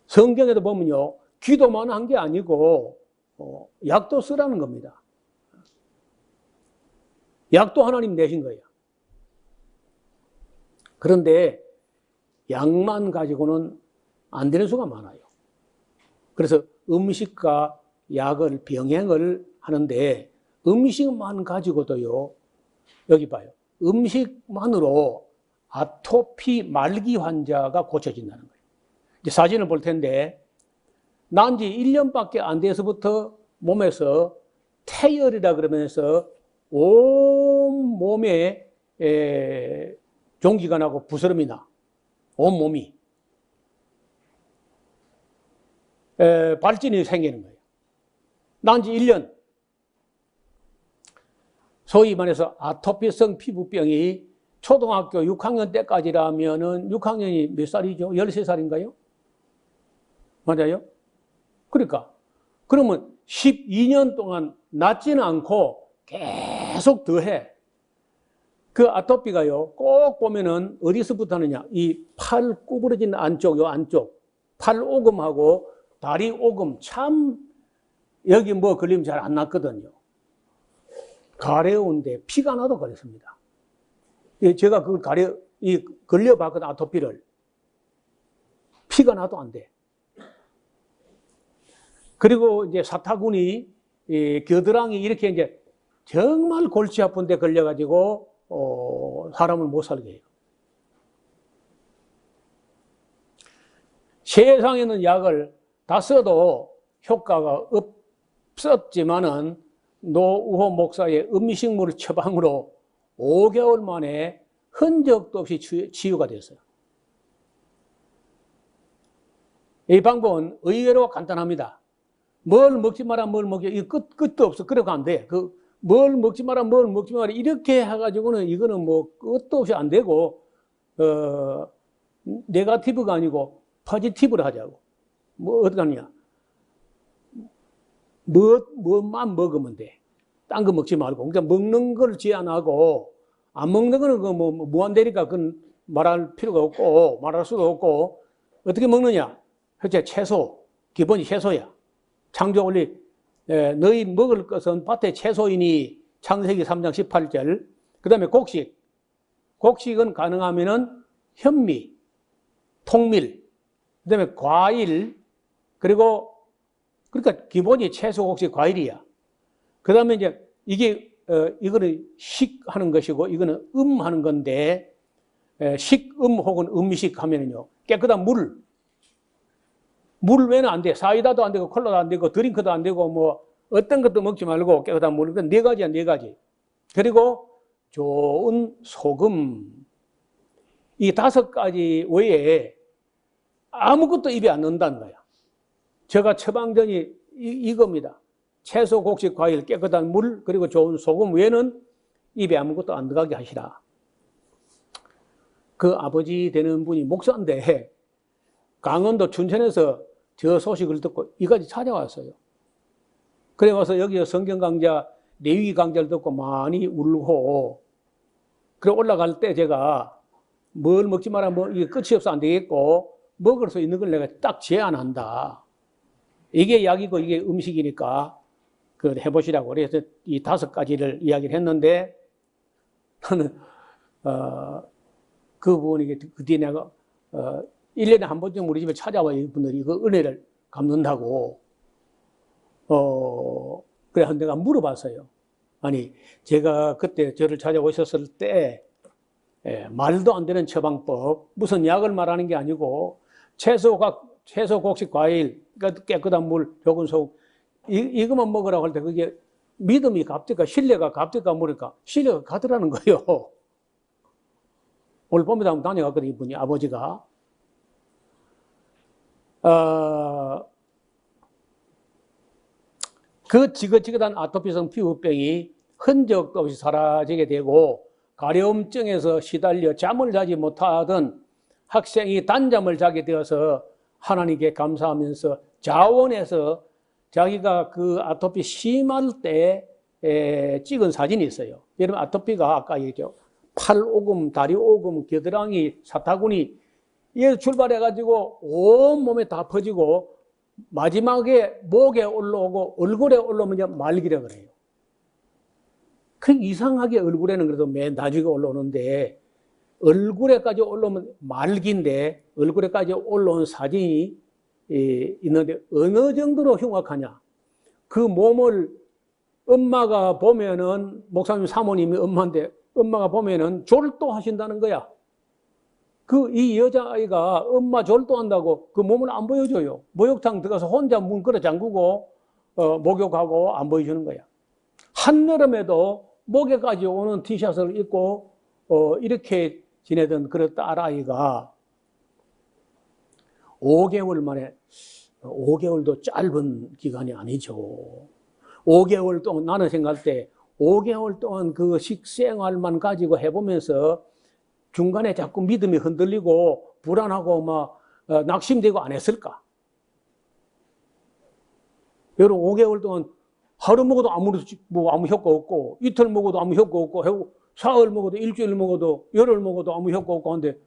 성경에도 보면요, 기도만 한 게 아니고, 약도 쓰라는 겁니다. 약도 하나님 내신 거예요. 그런데 약만 가지고는 안 되는 수가 많아요. 그래서 음식과 약을 병행을 하는데 음식만 가지고도요, 여기 봐요. 음식만으로 아토피 말기 환자가 고쳐진다는 거예요. 이제 사진을 볼 텐데, 난 지 1년밖에 안 돼서부터 몸에서 태열이라 그러면서 온 몸에 종기가 나고 부스럼이 나. 온 몸이. 발진이 생기는 거예요. 난 지 1년. 소위 말해서 아토피성 피부병이 초등학교 6학년 때까지라면은 6학년이 몇 살이죠? 13살인가요? 맞아요? 그러니까. 그러면 12년 동안 낫지는 않고 계속 더해. 그 아토피가요, 꼭 보면은 어디서부터 하느냐. 이 팔 구부러진 안쪽, 요 안쪽. 팔 오금하고 다리 오금 참 여기 뭐 걸리면 잘 안 낫거든요. 가려운데 피가 나도 그랬습니다. 제가 그걸 걸려봤거든, 아토피를. 피가 나도 안 돼. 그리고 이제 사타구니, 겨드랑이 이렇게 이제 정말 골치 아픈데 걸려가지고, 사람을 못 살게 해요. 세상에는 약을 다 써도 효과가 없었지만은 노우호 목사의 음식물 처방으로 5개월 만에 흔적도 없이 치유가 됐어요. 이 방법은 의외로 간단합니다. 뭘 먹지 마라, 뭘 먹지, 이 끝도 없어. 그러고 안 돼. 뭘 먹지 마라, 뭘 먹지 마라. 이렇게 해가지고는 이거는 뭐 끝도 없이 안 되고, 네거티브가 아니고 포지티브를 하자고. 뭐, 어떻게 하느냐. 뭐만 먹으면 돼. 딴 거 먹지 말고. 그러니까 먹는 걸 제한하고, 안 먹는 거는 무한대니까 그건 말할 필요가 없고, 말할 수도 없고, 어떻게 먹느냐. 현재 채소, 기본이 채소야. 창조 원리, 너희 먹을 것은 밭의 채소이니 창세기 3장 18절. 그 다음에 곡식. 곡식은 가능하면은 현미, 통밀, 그 다음에 과일, 그리고, 그러니까 기본이 채소, 곡식, 과일이야. 그 다음에 이제 이거는 식 하는 것이고, 이거는 하는 건데, 식음 혹은 음식 하면은요, 깨끗한 물. 물 외에는 안 돼. 사이다도 안 되고, 콜라도 안 되고, 드링크도 안 되고, 뭐, 어떤 것도 먹지 말고 깨끗한 물. 그 네 가지야, 네 가지. 그리고 좋은 소금. 이 5가지 외에 아무것도 입에 안 넣는다는 거야. 제가 처방전이 이겁니다. 채소, 곡식, 과일, 깨끗한 물, 그리고 좋은 소금 외에는 입에 아무것도 안 들어가게 하시라. 그 아버지 되는 분이 목사인데 강원도 춘천에서 저 소식을 듣고 이까지 찾아왔어요. 그래 와서 여기 성경 강좌, 레위기 강좌를 듣고 많이 울고, 그래 올라갈 때 제가 뭘 먹지 마라, 뭐 이게 끝이 없어 안 되겠고, 먹을 수 있는 걸 내가 딱 제안한다. 이게 약이고 이게 음식이니까 그걸 해보시라고. 그래서 이 5가지를 이야기를 했는데, 나는 그분이 그 뒤에 내가 1년에 한 번쯤 우리 집에 찾아와 이분들이 그 은혜를 갚는다고. 그래 내가 물어봤어요. 아니 제가 그때 저를 찾아오셨을 때 말도 안 되는 처방법, 무슨 약을 말하는 게 아니고 채소, 곡식, 과일, 깨끗한 물, 좋은 소금 이것만 먹으라고 할 때 그게 믿음이 갑니까? 신뢰가 갑니까? 모르니까 신뢰가 가더라는 거예요. 오늘 봄에 한번 다녀갔거든요. 이분이 아버지가. 그 지긋지긋한 아토피성 피부병이 흔적도 없이 사라지게 되고 가려움증에서 시달려 잠을 자지 못하던 학생이 단잠을 자게 되어서 하나님께 감사하면서 자원해서 자기가 그 아토피 심할 때 찍은 사진이 있어요. 여러분 아토피가 아까 얘기했죠. 팔 오금, 다리 오금, 겨드랑이, 사타구니 얘 출발해가지고 온 몸에 다 퍼지고 마지막에 목에 올라오고 얼굴에 올라오면 말기라 그래요. 그 이상하게 얼굴에는 그래도 맨 나중에 올라오는데 얼굴에까지 올라오면 말기인데 얼굴에까지 올라온 사진이 있는데 어느 정도로 흉악하냐. 그 몸을 엄마가 보면은, 목사님 사모님이 엄마인데, 엄마가 보면은 졸도하신다는 거야. 이 여자아이가 엄마 졸도한다고 그 몸을 안 보여줘요. 목욕탕 들어가서 혼자 문 걸어 잠그고, 목욕하고 안 보여주는 거야. 한여름에도 목에까지 오는 티셔츠를 입고, 이렇게 지내던 그런 딸아이가 5개월 만에, 5개월도 짧은 기간이 아니죠. 5개월 동안 나는 생각할 때 5개월 동안 그 식생활만 가지고 해보면서 중간에 자꾸 믿음이 흔들리고 불안하고 막 낙심되고 안 했을까? 여러분 5개월 동안 하루 먹어도 아무 효과 없고 이틀 먹어도 아무 효과 없고 사흘 먹어도 일주일 먹어도 열흘 먹어도 아무 효과 없고 한데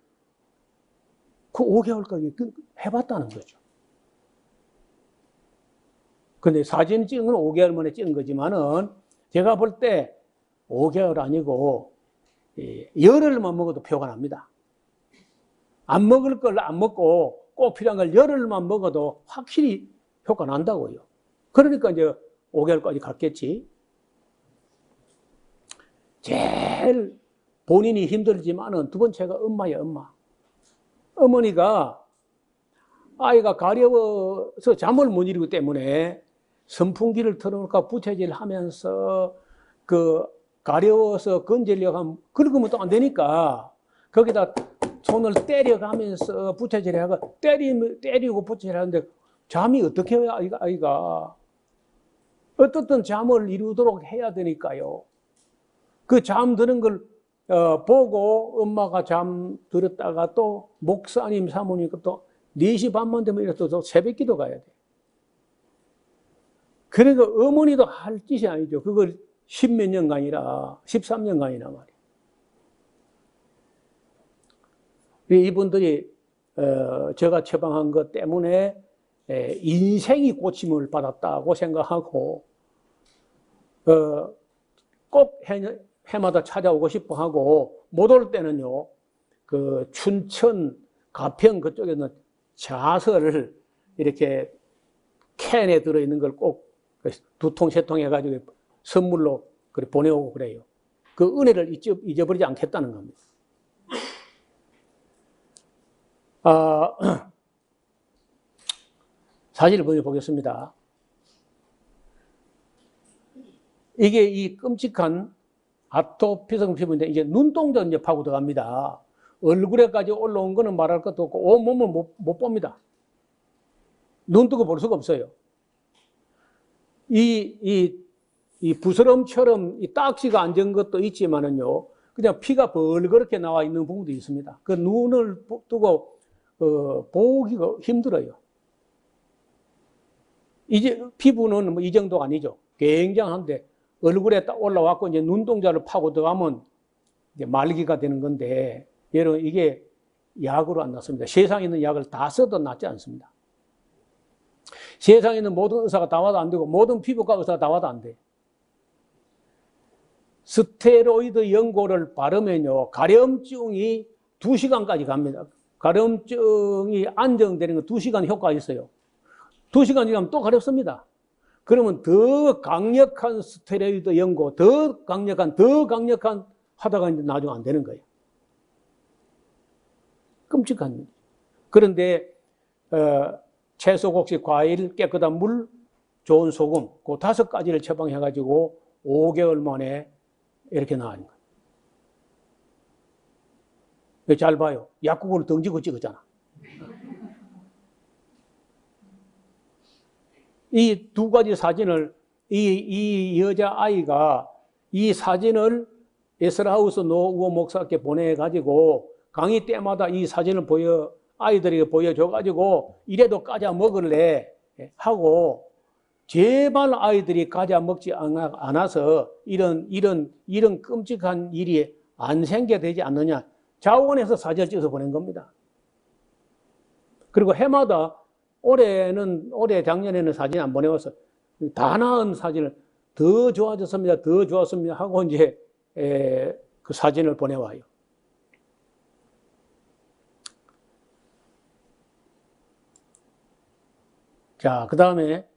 그 5개월까지 해봤다는 거죠. 근데 사진 찍은 건 5개월 만에 찍은 거지만은 제가 볼 때 5개월 아니고 열흘만 먹어도 표가 납니다. 안 먹을 걸 안 먹고 꼭 필요한 걸 열흘만 먹어도 확실히 효과 난다고요. 그러니까 이제 5개월까지 갔겠지. 제일 본인이 힘들지만은 두 번째가 엄마야, 엄마. 어머니가 아이가 가려워서 잠을 못 이루기 때문에 선풍기를 틀어놓고 부채질 하면서 가려워서 건지려고 하면 긁으면 또 안 되니까 거기다 손을 때려가면서 부채질 해가 때리고 부채질 하는데 잠이 어떻게 해야 아이가 어떻든 잠을 이루도록 해야 되니까요. 그 잠드는 걸 보고 엄마가 잠들었다가 또 목사님 사모님 또 4시 반만 되면 이래서 또 새벽 기도 가야 돼. 그러니까 어머니도 할 짓이 아니죠. 그걸 10몇 년간이라 13년간이나 말이에요. 이분들이 제가 처방한 것 때문에 인생이 고침을 받았다고 생각하고 꼭 해마다 찾아오고 싶어 하고 못 올 때는요. 그 춘천 가평 그쪽에는 자서를 이렇게 캔에 들어있는 걸 꼭 2통, 3통 해가지고 선물로 보내오고 그래요. 그 은혜를 잊어버리지 않겠다는 겁니다. 사진을 보여보겠습니다. 이게 이 끔찍한 아토피성 피부인데 이제 눈동자 이제 파고 들어갑니다. 얼굴에까지 올라온 거는 말할 것도 없고 온몸을 못 봅니다. 눈 뜨고 볼 수가 없어요. 이 부스럼처럼 이 딱지가 앉은 것도 있지만은요, 그냥 피가 벌겋게 나와 있는 부분도 있습니다. 그 눈을 뜨고 보기가 힘들어요. 이제 피부는 뭐 이 정도가 아니죠. 굉장한데 얼굴에 딱 올라왔고 이제 눈동자를 파고 들어가면 이제 말기가 되는 건데, 여러분 이게 약으로 안 낫습니다. 세상에 있는 약을 다 써도 낫지 않습니다. 세상에 있는 모든 의사가 다 와도 안 되고 모든 피부과 의사가 다 와도 안 돼. 스테로이드 연고를 바르면요, 가려움증이 2시간까지 갑니다. 가려움증이 안정되는 건 2시간 효과가 있어요. 2시간 지나면 또 가렵습니다. 그러면 더 강력한 스테로이드 연고, 더 강력한 하다가 이제 나중에 안 되는 거예요. 끔찍한 일. 그런데 채소, 곡식, 과일, 깨끗한 물, 좋은 소금, 그 5가지를 처방해가지고 5개월 만에 이렇게 나은 거예요. 잘 봐요. 약국으로 던지고 찍었잖아. 이 2가지 사진을 이 여자아이가 이 사진을 에스라하우스 노우어 목사께 보내가지고 강의 때마다 이 사진을 아이들에게 보여줘가지고 이래도 과자 먹을래 하고 제발 아이들이 과자 먹지 않아서 이런 끔찍한 일이 안 생겨야 되지 않느냐. 자원에서 사진을 찍어서 보낸 겁니다. 그리고 해마다 올해 작년에는 사진 안 보내와서 다 나은 사진을 더 좋아졌습니다. 더 좋았습니다. 하고 이제 그 사진을 보내와요. 자, 그 다음에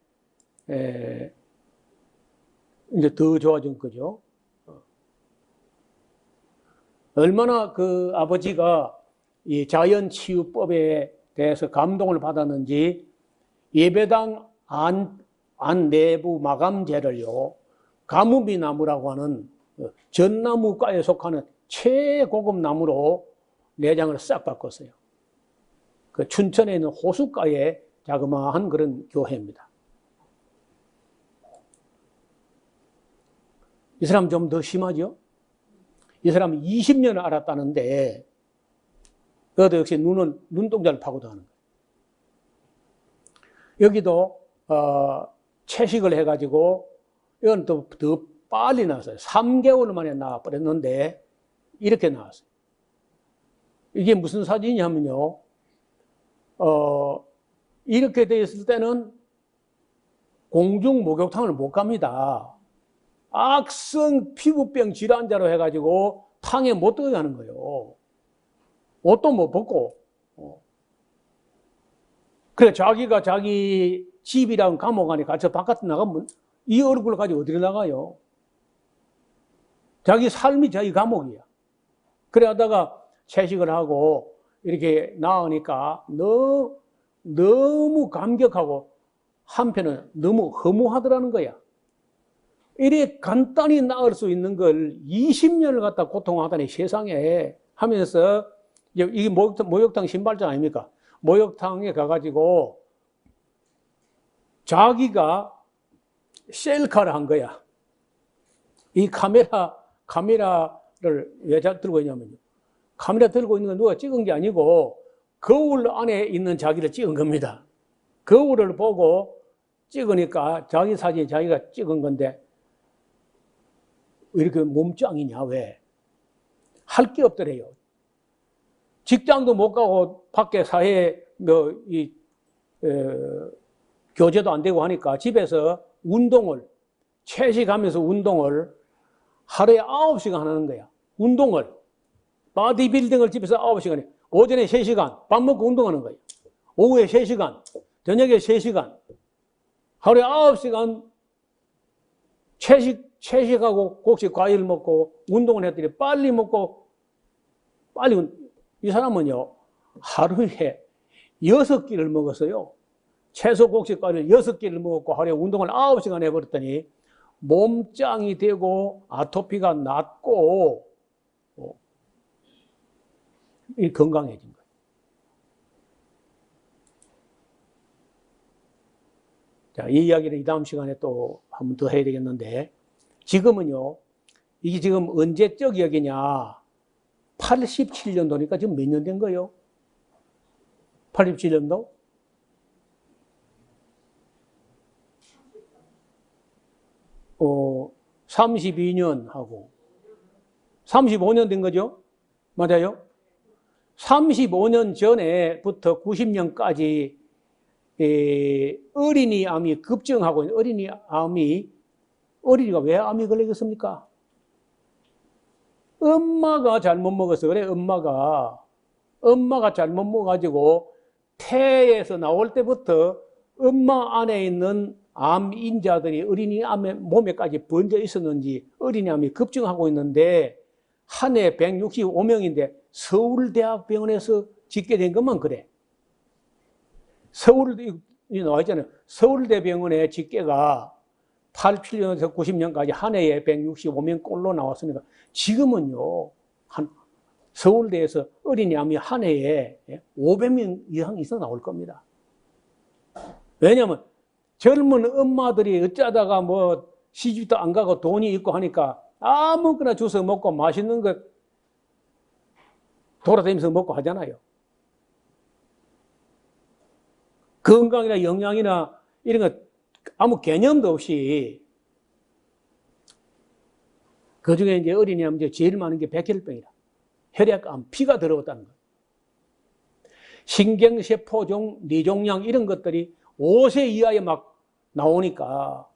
이제 더 좋아진 거죠. 얼마나 그 아버지가 이 자연치유법에 대해서 감동을 받았는지 예배당 안 내부 마감재를요, 가무비 나무라고 하는 전나무과에 속하는 최고급 나무로 내장을 싹 바꿨어요. 그 춘천에 있는 호숫가에 자그마한 그런 교회입니다. 이 사람 좀 더 심하죠? 이 사람은 20년을 알았다는데, 그것도 역시 눈동자를 파고도 하는 거예요. 여기도, 채식을 해가지고, 이건 또 더 빨리 나왔어요. 3개월 만에 나와버렸는데, 이렇게 나왔어요. 이게 무슨 사진이냐면요, 이렇게 돼 있을 때는 공중 목욕탕을 못 갑니다. 악성 피부병 질환자로 해가지고 탕에 못 들어가게 하는 거예요. 옷도 못 벗고. 그래, 자기가 자기 집이랑 감옥 안에 갇혀 바깥에 나가면 이 얼굴을 가지고 어디로 나가요? 자기 삶이 자기 감옥이야. 그래 하다가 채식을 하고 이렇게 나으니까 너무 감격하고 한편은 너무 허무하더라는 거야. 이래 간단히 나을 수 있는 걸 20년을 갖다 고통하다니 세상에 하면서, 이게 목욕탕 신발장 아닙니까? 목욕탕에 가가지고 자기가 셀카를 한 거야. 이 카메라를 왜 들고 있냐면요, 카메라 들고 있는 건 누가 찍은 게 아니고 거울 안에 있는 자기를 찍은 겁니다. 거울을 보고 찍으니까 자기 사진 자기가 찍은 건데, 왜 이렇게 몸짱이냐, 왜? 할 게 없더래요. 직장도 못 가고 밖에 사회에 교제도 안 되고 하니까 집에서 운동을, 채식하면서 운동을 하루에 9시간 하는 거야. 운동을. 바디빌딩을 집에서 9시간에, 오전에 3시간, 밥 먹고 운동하는 거예요. 오후에 3시간, 저녁에 3시간, 하루에 9시간 채식하고 곡식 과일 먹고 운동을 했더니 빨리 먹고, 이 사람은요, 하루에 6끼를 먹었어요. 채소 곡식 과일 6끼를 먹었고 하루에 운동을 9시간 해버렸더니 몸짱이 되고 아토피가 낫고 건강해진 거예요. 자, 이 이야기를 이 다음 시간에 또 한 번 더 해야 되겠는데, 지금은요, 이게 지금 언제적 이야기냐, 87년도니까 지금 몇 년 된 거예요? 87년도? 어, 32년 하고 35년 된 거죠? 맞아요? 35년 전에부터 90년까지 어린이 암이 급증하고 있는, 어린이가 왜 암이 걸리겠습니까? 엄마가 잘못 먹어서 그래. 엄마가 잘못 먹어가지고 태에서 나올 때부터 엄마 안에 있는 암 인자들이 어린이 암의 몸에까지 번져 있었는지 어린이암이 급증하고 있는데, 한 해 165명인데 서울대학병원에서 짓게 된 것만 그래. 서울대 나와 있잖아요. 서울대병원의 집계가 87년에서 90년까지 한 해에 165명꼴로 나왔으니까, 지금은요, 서울대에서 어린이암이 한 해에 500명 이상 나올 겁니다. 왜냐하면 젊은 엄마들이 어쩌다가 뭐 시집도 안 가고 돈이 있고 하니까 아무거나 주워 먹고 맛있는 거 돌아다니면서 먹고 하잖아요. 건강이나 영양이나 이런 거 아무 개념도 없이. 그 중에 이제 어린이암 제일 많은 게 백혈병이라. 혈액암, 피가 더러웠다는 거예요. 신경세포종, 뇌종양 이런 것들이 5세 이하에 막 나오니까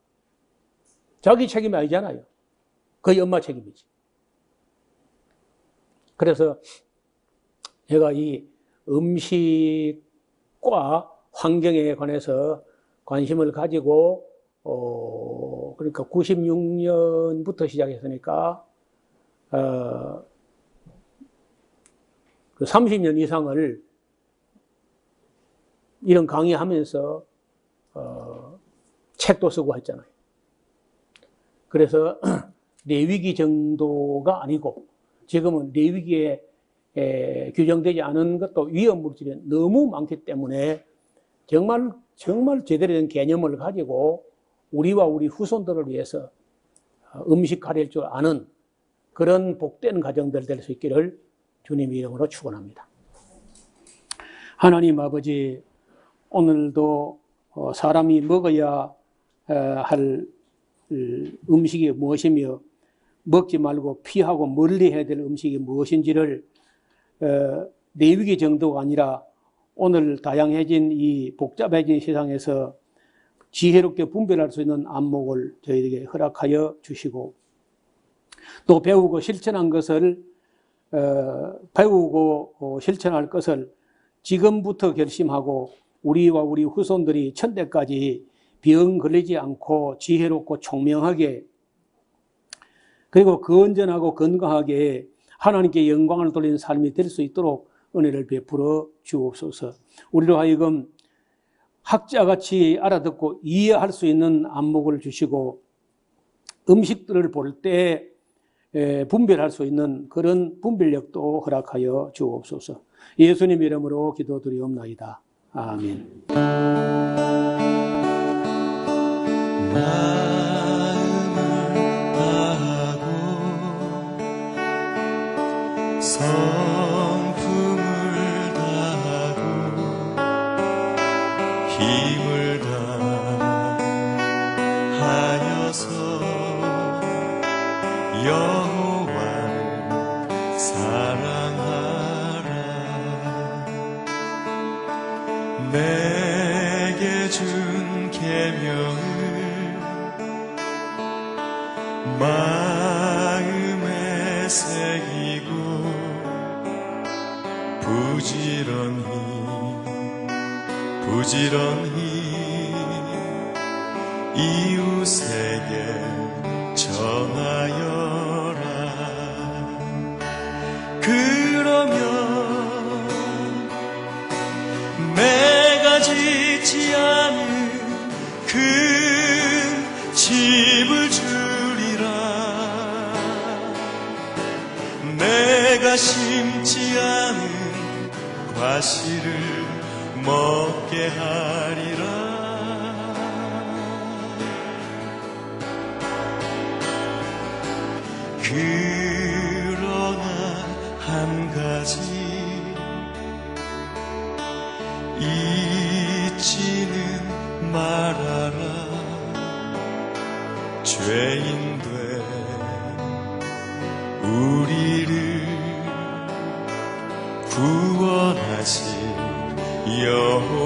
자기 책임이 아니잖아요. 거의 엄마 책임이지. 그래서 제가 이 음식과 환경에 관해서 관심을 가지고 그러니까 96년부터 시작했으니까 그 30년 이상을 이런 강의하면서 책도 쓰고 했잖아요. 그래서 뇌위기 정도가 아니고 지금은 뇌위기에 규정되지 않은 것도 위험물질이 너무 많기 때문에 정말 제대로 된 개념을 가지고 우리와 우리 후손들을 위해서 음식 가릴 줄 아는 그런 복된 가정들 될 수 있기를 주님 이름으로 축원합니다. 하나님 아버지, 오늘도 사람이 먹어야 할 음식이 무엇이며 먹지 말고 피하고 멀리 해야 될 음식이 무엇인지를 뇌위기 정도가 아니라 오늘 다양해진 이 복잡해진 세상에서 지혜롭게 분별할 수 있는 안목을 저희에게 허락하여 주시고, 또 배우고 실천한 것을 배우고 실천할 것을 지금부터 결심하고 우리와 우리 후손들이 천대까지 병 걸리지 않고 지혜롭고 총명하게, 그리고 건전하고 건강하게 하나님께 영광을 돌리는 삶이 될 수 있도록 은혜를 베풀어 주옵소서. 우리로 하여금 학자같이 알아듣고 이해할 수 있는 안목을 주시고, 음식들을 볼 때 분별할 수 있는 그런 분별력도 허락하여 주옵소서. 예수님 이름으로 기도드리옵나이다. 아멘. 성품을 다하고 힘을 다하여서 여호와를 사랑하라. 내게 준 계명을 마음에 새기고 부지런히 이웃에게 전하여라. 그러면 내가 짓지 않은 그 집을 주리라. 내가 심지 않은 과실을 먹게 하리라. 그러나 한 가지 잊지는 말아라. 죄인된 우리를 구원하신 여호와